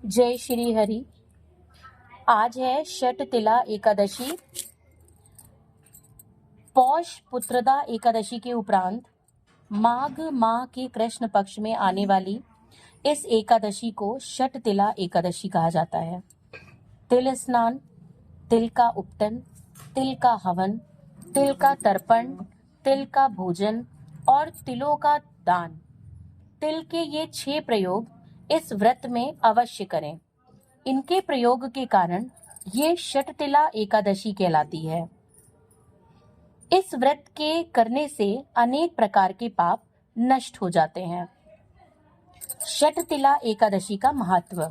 जय श्री हरि। आज है शट तिला एकादशी। पौष पुत्रदा एकादशी के उपरांत माघ माह के कृष्ण पक्ष में आने वाली इस एकादशी को शट तिला एकादशी कहा जाता है। तिल स्नान, तिल का उपटन, तिल का हवन, तिल का तर्पण, तिल का भोजन और तिलों का दान, तिल के ये 6 प्रयोग इस व्रत में अवश्य करें। इनके प्रयोग के कारण ये शटतिला एकादशी कहलाती है। इस व्रत के करने से अनेक प्रकार के पाप नष्ट हो जाते हैं। शटतिला एकादशी का महत्व।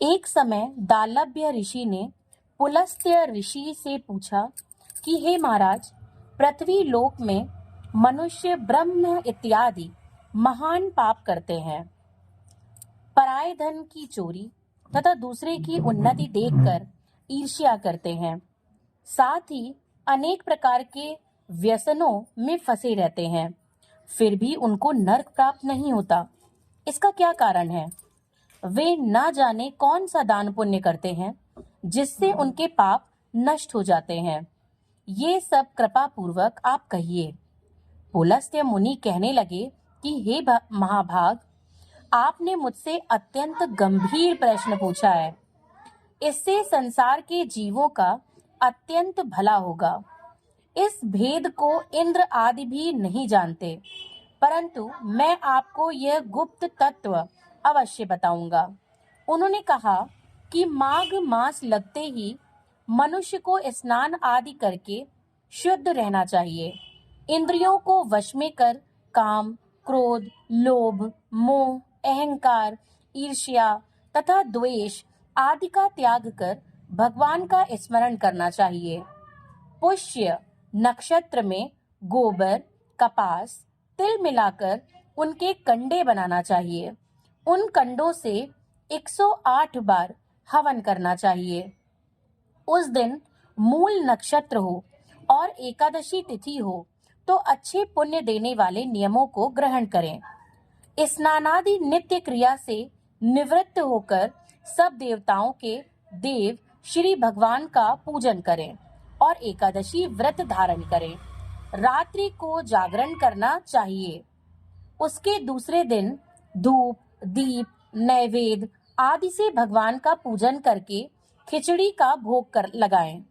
एक समय दालभ्य ऋषि ने पुलस्त्य ऋषि से पूछा कि हे महाराज, पृथ्वी लोक में मनुष्य ब्रह्म इत्यादि महान पाप करते हैं। पराये धन की चोरी तथा दूसरे की उन्नति देखकर ईर्ष्या करते हैं। साथ ही अनेक प्रकार के व्यसनों में फंसे रहते हैं, फिर भी उनको नरक प्राप्त नहीं होता। इसका क्या कारण है? वे ना जाने कौन सा दान पुण्य करते हैं जिससे उनके पाप नष्ट हो जाते हैं। ये सब कृपा पूर्वक आप कहिए। पुलस्त्य मुनि कहने लगे कि हे महाभाग, आपने मुझसे अत्यंत गंभीर प्रश्न पूछा है। इससे संसार के जीवों का अत्यंत भला होगा। इस भेद को इंद्र आदि भी नहीं जानते, परंतु मैं आपको यह गुप्त तत्व अवश्य बताऊंगा। उन्होंने कहा कि माघ मास लगते ही मनुष्य को स्नान आदि करके शुद्ध रहना चाहिए। इंद्रियों को वश में कर काम, क्रोध, लोभ, मोह, अहंकार, ईर्ष्या तथा द्वेष आदि का त्याग कर भगवान का स्मरण करना चाहिए। पुष्य नक्षत्र में गोबर, कपास, तिल मिलाकर उनके कंडे बनाना चाहिए। उन कंडों से 108 बार हवन करना चाहिए। उस दिन मूल नक्षत्र हो और एकादशी तिथि हो तो अच्छे पुण्य देने वाले नियमों को ग्रहण करें। स्नानादि नित्य क्रिया से निवृत्त होकर सब देवताओं के देव श्री भगवान का पूजन करें और एकादशी व्रत धारण करें। रात्रि को जागरण करना चाहिए। उसके दूसरे दिन धूप, दीप, नैवेद्य आदि से भगवान का पूजन करके खिचड़ी का भोग कर लगाएं।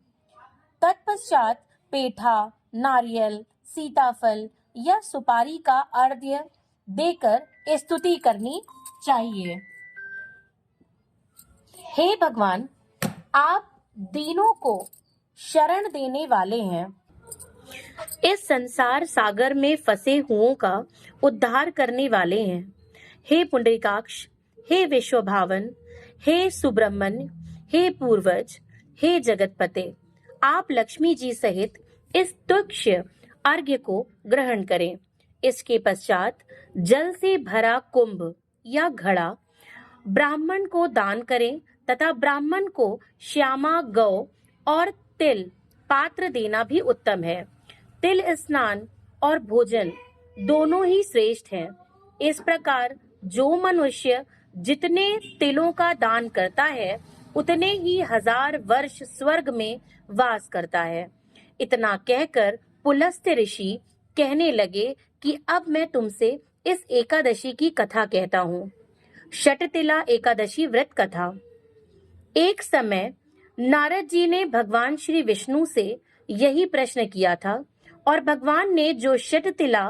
तत्पश्चात पेठा, नारियल, सीताफल या सुपारी का अर्घ्य देकर स्तुति करनी चाहिए। हे भगवान, आप दीनों को शरण देने वाले हैं। इस संसार सागर में फंसे हुओं का उद्धार करने वाले हैं। हे पुंडरीकाक्ष, हे विश्वभावन, हे सुब्रह्मण्य, हे पूर्वज, हे जगतपते, आप लक्ष्मी जी सहित इस तुक्ष अर्घ्य को ग्रहण करें। इसके पश्चात जल से भरा कुंभ या घड़ा ब्राह्मण को दान करें तथा ब्राह्मण को श्यामा गौ और तिल पात्र देना भी उत्तम है। तिल स्नान और भोजन दोनों ही श्रेष्ठ हैं। इस प्रकार जो मनुष्य जितने तिलों का दान करता है उतने ही 1000 वर्ष स्वर्ग में वास करता है। इतना कहकर पुलस्त्य ऋषि कहने लगे कि अब मैं तुमसे इस एकादशी की कथा कहता हूँ। शटतिला एकादशी व्रत कथा। एक समय नारद जी ने भगवान श्री विष्णु से यही प्रश्न किया था और भगवान ने जो शटतिला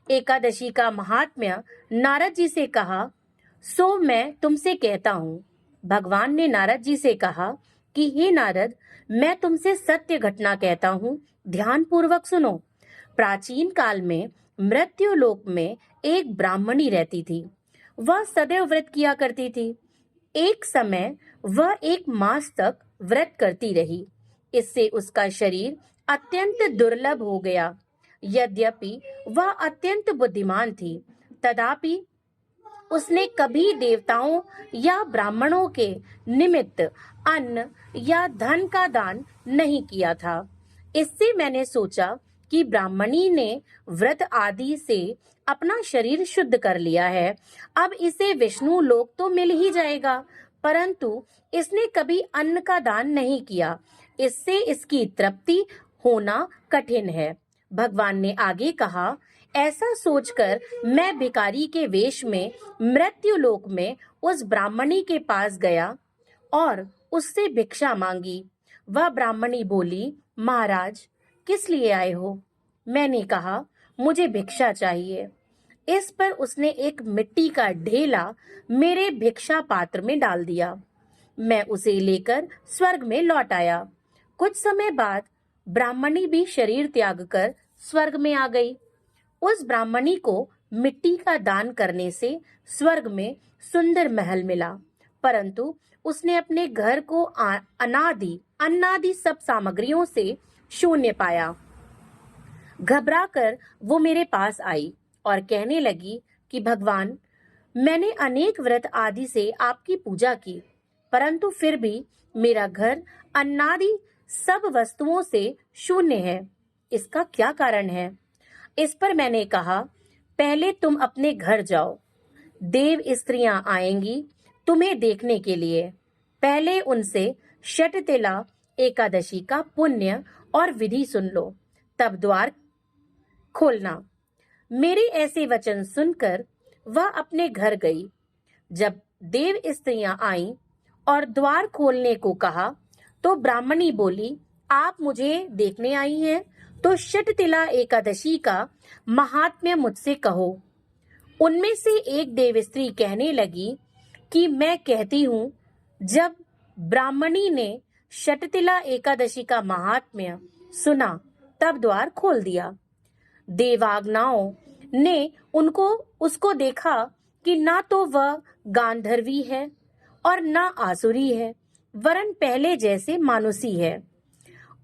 एकादशी का महात्म्य नारद जी से कहा सो मैं तुमसे कहता हूँ। भगवान ने नारद जी से कहा कि हे नारद, मैं तुमसे सत्य घटना कहता हूँ, ध्यान पूर्वक सुनो। प्राचीन काल में मृत्यु लोक में एक ब्राह्मणी रहती थी। वह सदैव व्रत किया करती थी। एक समय वह 1 मास तक व्रत करती रही। इससे उसका शरीर अत्यंत दुर्लभ हो गया। यद्यपि वह अत्यंत बुद्धिमान थी, तथापि उसने कभी देवताओं या ब्राह्मणों के निमित्त अन्न या धन का दान नहीं किया था। इससे मैंने सोचा कि ब्राह्मणी ने व्रत आदि से अपना शरीर शुद्ध कर लिया है, अब इसे विष्णु लोक तो मिल ही जाएगा, परंतु इसने कभी अन्न का दान नहीं किया, इससे इसकी तृप्ति होना कठिन है। भगवान ने आगे कहा, ऐसा सोचकर मैं भिखारी के वेश में मृत्यु लोक में उस ब्राह्मणी के पास गया और उससे भिक्षा मांगी। वह ब्राह्मणी बोली, महाराज किस लिए आए हो? मैंने कहा, मुझे भिक्षा चाहिए। इस पर उसने एक मिट्टी का ढेला मेरे भिक्षा पात्र में डाल दिया। मैं उसे लेकर स्वर्ग में लौट आया। कुछ समय बाद ब्राह्मणी भी शरीर त्याग कर स्वर्ग में आ गई। उस ब्राह्मणी को मिट्टी का दान करने से स्वर्ग में सुंदर महल मिला, परंतु उसने अपने घर को अन्नादि सब सामग्रियों से शून्य पाया। घबराकर वो मेरे पास आई और कहने लगी कि भगवान, मैंने अनेक व्रत आदि से आपकी पूजा की, परंतु फिर भी मेरा घर अन्नादि सब वस्तुओं से शून्य है। इसका क्या कारण है? इस पर मैंने कहा, पहले तुम अपने घर जाओ, देव स्त्रियां आएंगी तुम्हें देखने के लिए। पहले उनसे षटतिला एकादशी का पुण्य और विधि सुन लो, तब द्वार खोलना। मेरे ऐसे वचन सुनकर वह अपने घर गई। जब देव स्त्रियां आईं और द्वार खोलने को कहा, तो ब्राह्मणी बोली, आप मुझे देखने आई हैं, तो षटतिला एकादशी का महात्म्य मुझसे कहो। उनमें से एक देव स्त्री कहने लगी कि मैं कहती हूँ। जब ब्राह्मणी ने षटतिला एकादशी का महात्म्य सुना, तब द्वार खोल दिया। देवांगनाओं ने उसको देखा कि ना तो वह गांधर्वी है और ना आसुरी है, वरन पहले जैसे मानुसी है।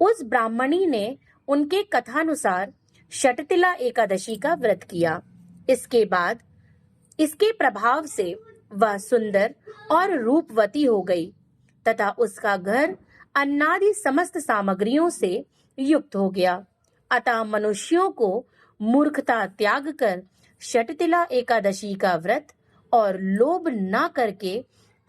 उस ब्राह्मणी ने उनके कथानुसार षटतिला एकादशी का व्रत किया। इसके बाद इसके प्रभाव से वह सुंदर और रूपवती हो गई तथा उसका घर अन्नादि समस्त सामग्रियों से युक्त हो गया। अतः मनुष्यों को मूर्खता त्याग कर षटतिला एकादशी का व्रत और लोभ न करके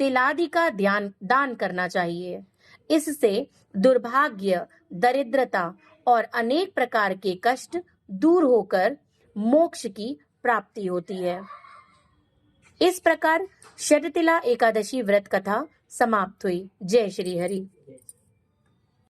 तिलादि का दान करना चाहिए। इससे दुर्भाग्य, दरिद्रता और अनेक प्रकार के कष्ट दूर होकर मोक्ष की प्राप्ति होती है। इस प्रकार षटतिला एकादशी व्रत कथा समाप्त हुई। जय श्री हरि।